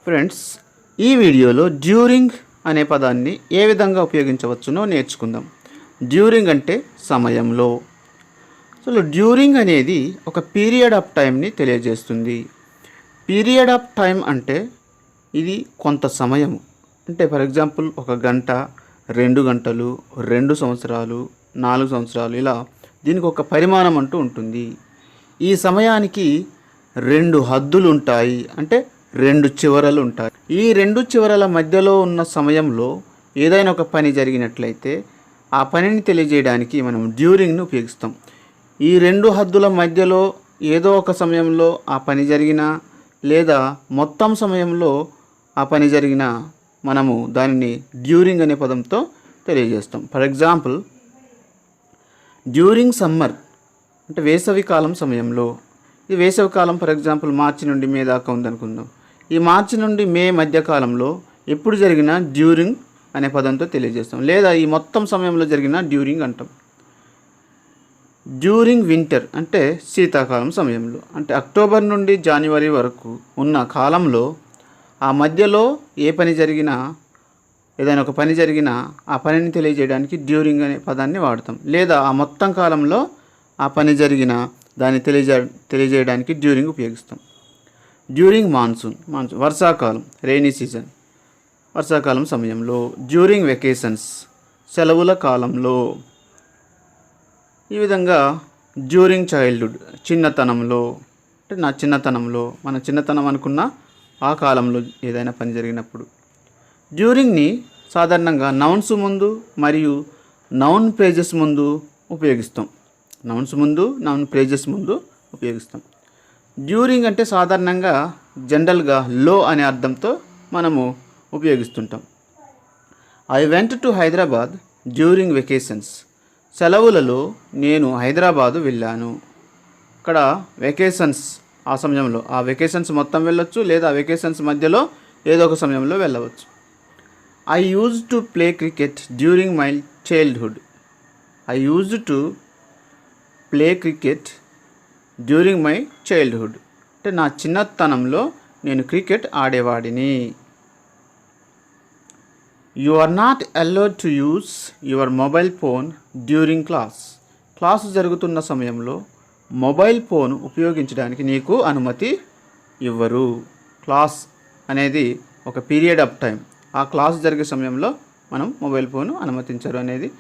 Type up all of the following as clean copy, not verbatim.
Friends, ఈ వీడియోలో during అనే పదాన్ని ఏ విధంగా ఉపయోగించవచ్చునో నేర్చుకుందాం. డ్యూరింగ్ అంటే సమయంలో. అసలు డ్యూరింగ్ అనేది ఒక పీరియడ్ ఆఫ్ టైంని తెలియజేస్తుంది. పీరియడ్ ఆఫ్ టైం అంటే ఇది కొంత సమయం. అంటే ఫర్ ఎగ్జాంపుల్ 1 గంట, 2 గంటలు, 2 సంవత్సరాలు, 4 సంవత్సరాలు, ఇలా దీనికి ఒక పరిమాణం అంటూ ఉంటుంది. ఈ సమయానికి 2 హద్దులు ఉంటాయి. అంటే 2 చివరలు ఉంటాయి. ఈ 2 చివరల మధ్యలో ఉన్న సమయంలో ఏదైనా ఒక పని జరిగినట్లయితే ఆ పనిని తెలియజేయడానికి మనం డ్యూరింగ్ను ఉపయోగిస్తాం. ఈ 2 హద్దుల మధ్యలో ఏదో ఒక సమయంలో ఆ పని జరిగినా లేదా మొత్తం సమయంలో ఆ పని జరిగినా మనము దానిని డ్యూరింగ్ అనే పదంతో తెలియజేస్తాం. ఫర్ ఎగ్జాంపుల్, డ్యూరింగ్ సమ్మర్ అంటే వేసవికాలం సమయంలో. ఈ వేసవికాలం ఫర్ ఎగ్జాంపుల్ మార్చి నుండి మే దాకా ఉందనుకుందాం. ఈ మార్చి నుండి మే మధ్యకాలంలో ఎప్పుడు జరిగినా డ్యూరింగ్ అనే పదంతో తెలియజేస్తాం. లేదా ఈ మొత్తం సమయంలో జరిగిన డ్యూరింగ్ అంటాం. డ్యూరింగ్ వింటర్ అంటే శీతాకాలం సమయంలో. అంటే అక్టోబర్ నుండి జనవరి వరకు ఉన్న కాలంలో ఆ మధ్యలో ఏ పని జరిగినా, ఏదైనా ఒక పని జరిగినా ఆ పనిని తెలియజేయడానికి డ్యూరింగ్ అనే పదాన్ని వాడతాం. లేదా ఆ మొత్తం కాలంలో ఆ పని జరిగిన దాన్ని తెలియజేయడానికి డ్యూరింగ్ ఉపయోగిస్తాం. డ్యూరింగ్ మాన్సూన్ వర్షాకాలం, రెయినీ సీజన్, వర్షాకాలం సమయంలో. డ్యూరింగ్ వెకేషన్స్ సెలవుల కాలంలో. ఈ విధంగా డ్యూరింగ్ చైల్డ్హుడ్ చిన్నతనంలో. అంటే నా చిన్నతనంలో, మన చిన్నతనం అనుకున్న ఆ కాలంలో ఏదైనా పని జరిగినప్పుడు. డ్యూరింగ్ని సాధారణంగా నౌన్స్ ముందు మరియు నౌన్ ఫ్రేజెస్ ముందు ఉపయోగిస్తాం. నౌన్స్ ముందు, నౌన్ ఫ్రేజెస్ ముందు ఉపయోగిస్తాం. డ్యూరింగ్ అంటే సాధారణంగా జనరల్గా లో అనే అర్థంతో మనము ఉపయోగిస్తుంటాం. I went to Hyderabad during vacations. సెలవులలో నేను హైదరాబాదు వెళ్ళాను. ఇక్కడ వెకేషన్స్ ఆ సమయంలో, ఆ వెకేషన్స్ మొత్తం వెళ్ళొచ్చు, లేదా ఆ వెకేషన్స్ మధ్యలో ఏదో ఒక సమయంలో వెళ్ళవచ్చు. I used to play cricket during my childhood. I used to play cricket during my childhood అంటే నా చిన్నతనంలో నేను క్రికెట్ ఆడేవాడిని. You are not allowed to use your mobile phone during class జరుగుతున్న సమయంలో మొబైల్ ఫోన్ ఉపయోగించడానికి నీకు అనుమతి ఇవ్వరు. క్లాస్ అనేది ఒక పీరియడ్ ఆఫ్ టైం. ఆ క్లాస్ జరిగే సమయంలో మనం మొబైల్ ఫోన్ అనుమతించరు అనేది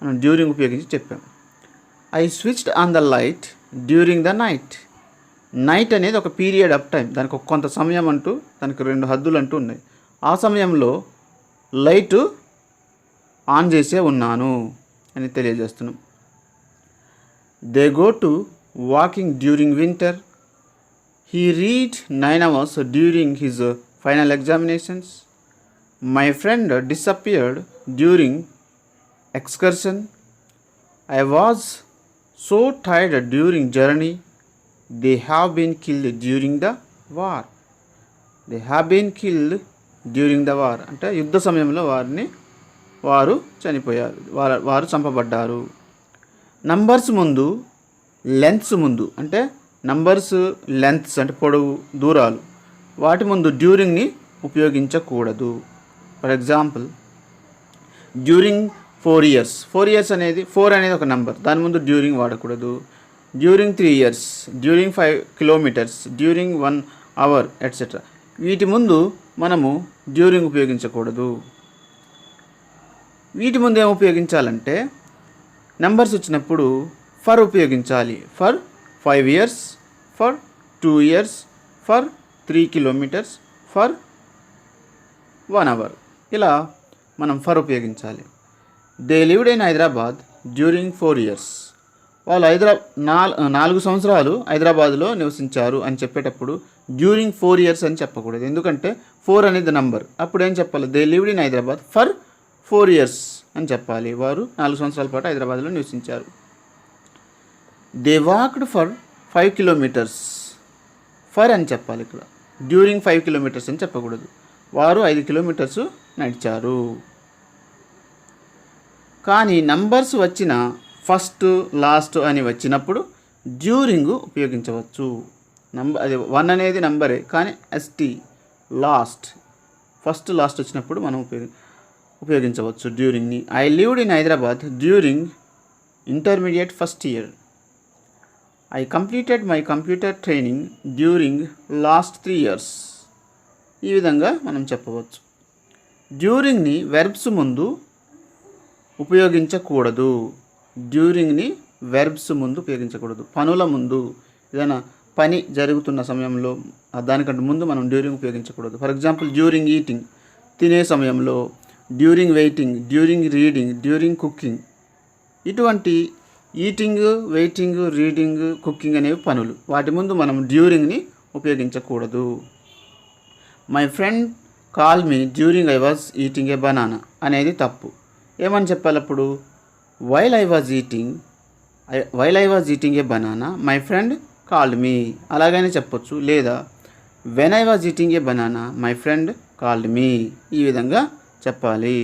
మనం డ్యూరింగ్ ఉపయోగించి చెప్పాం. I switched on the light during the night. Night అనేది ఒక పీరియడ్ ఆఫ్ టైం. దానికి ఒక కొంత సమయం అంటూ, దానికి 2 హద్దులు అంటూ ఉన్నాయి. ఆ సమయంలో లైటు ఆన్ చేసే ఉన్నాను అని తెలియజేస్తున్నాం. They go to walking during winter. He read 9 hours during his final examinations. My friend disappeared during excursion. I was so tired during journey. They have been killed during the war. They have been killed during the war అంటే యుద్ధ సమయంలో వారు చనిపోయారు, వారు చంపబడ్డారు. Numbers ముందు, lengths ముందు, అంటే numbers lengths అంటే పొడవు, దూరాలు, వాటి ముందు డ్యూరింగ్ని ఉపయోగించకూడదు. For example, during 4 years. 4 years అనేది 4 అనేది ఒక నంబర్, దాని ముందు డ్యూరింగ్ వాడకూడదు. During 3 years, during 5 kilometres, during 1 hour etcetera. వీటి ముందు మనము డ్యూరింగ్ ఉపయోగించకూడదు. వీటి ముందు ఏం ఉపయోగించాలంటే, నెంబర్స్ వచ్చినప్పుడు ఫర్ ఉపయోగించాలి. For 5 years, for 2 years, for 3 kilometres, for 1 hour, ఇలా మనం ఫర్ ఉపయోగించాలి. They lived in Hyderabad during 4 years. వాళ్ళు 4 సంవత్సరాలు హైదరాబాద్లో నివసించారు అని చెప్పేటప్పుడు డ్యూరింగ్ 4 years అని చెప్పకూడదు. ఎందుకంటే 4 అనేది నంబర్. అప్పుడు ఏం చెప్పాలి? They lived in Hyderabad for 4 years అని చెప్పాలి. వారు 4 సంవత్సరాల పాటు హైదరాబాద్లో నివసించారు. They walked for 5 kilometres. For అని చెప్పాలి. ఇక్కడ డ్యూరింగ్ 5 kilometres అని చెప్పకూడదు. వారు 5 kilometres నడిచారు. కానీ నంబర్స్ వచ్చిన ఫస్ట్, లాస్ట్ అని వచ్చినప్పుడు డ్యూరింగ్ ఉపయోగించవచ్చు. అది 1 అనేది నంబరే, కానీ ST లాస్ట్, ఫస్ట్ లాస్ట్ వచ్చినప్పుడు మనం ఉపయోగించవచ్చు డ్యూరింగ్ని. I lived in Hyderabad during intermediate first year. I completed my computer training during last 3 years. ఈ విధంగా మనం చెప్పవచ్చు. డ్యూరింగ్ని వెర్బ్స్ ముందు ఉపయోగించకూడదు. డ్యూరింగ్ని వెర్బ్స్ ముందు ఉపయోగించకూడదు. పనుల ముందు, ఏదైనా పని జరుగుతున్న సమయంలో దానికంటే ముందు మనం డ్యూరింగ్ ఉపయోగించకూడదు. ఫర్ ఎగ్జాంపుల్ డ్యూరింగ్ ఈటింగ్, తినే సమయంలో, during waiting, during reading, during cooking. ఇటువంటి ఈటింగ్, వెయిటింగ్, రీడింగ్, కుకింగ్ అనేవి పనులు. వాటి ముందు మనం డ్యూరింగ్ని ఉపయోగించకూడదు. My friend call me during I was eating A banana అనేది తప్పు. ఏమని చెప్పాలి అప్పుడు? While I was eating A banana my friend called me అలాగనే చెప్పొచ్చు. లేదా when I was eating A banana my friend called me, ఈ విధంగా చెప్పాలి.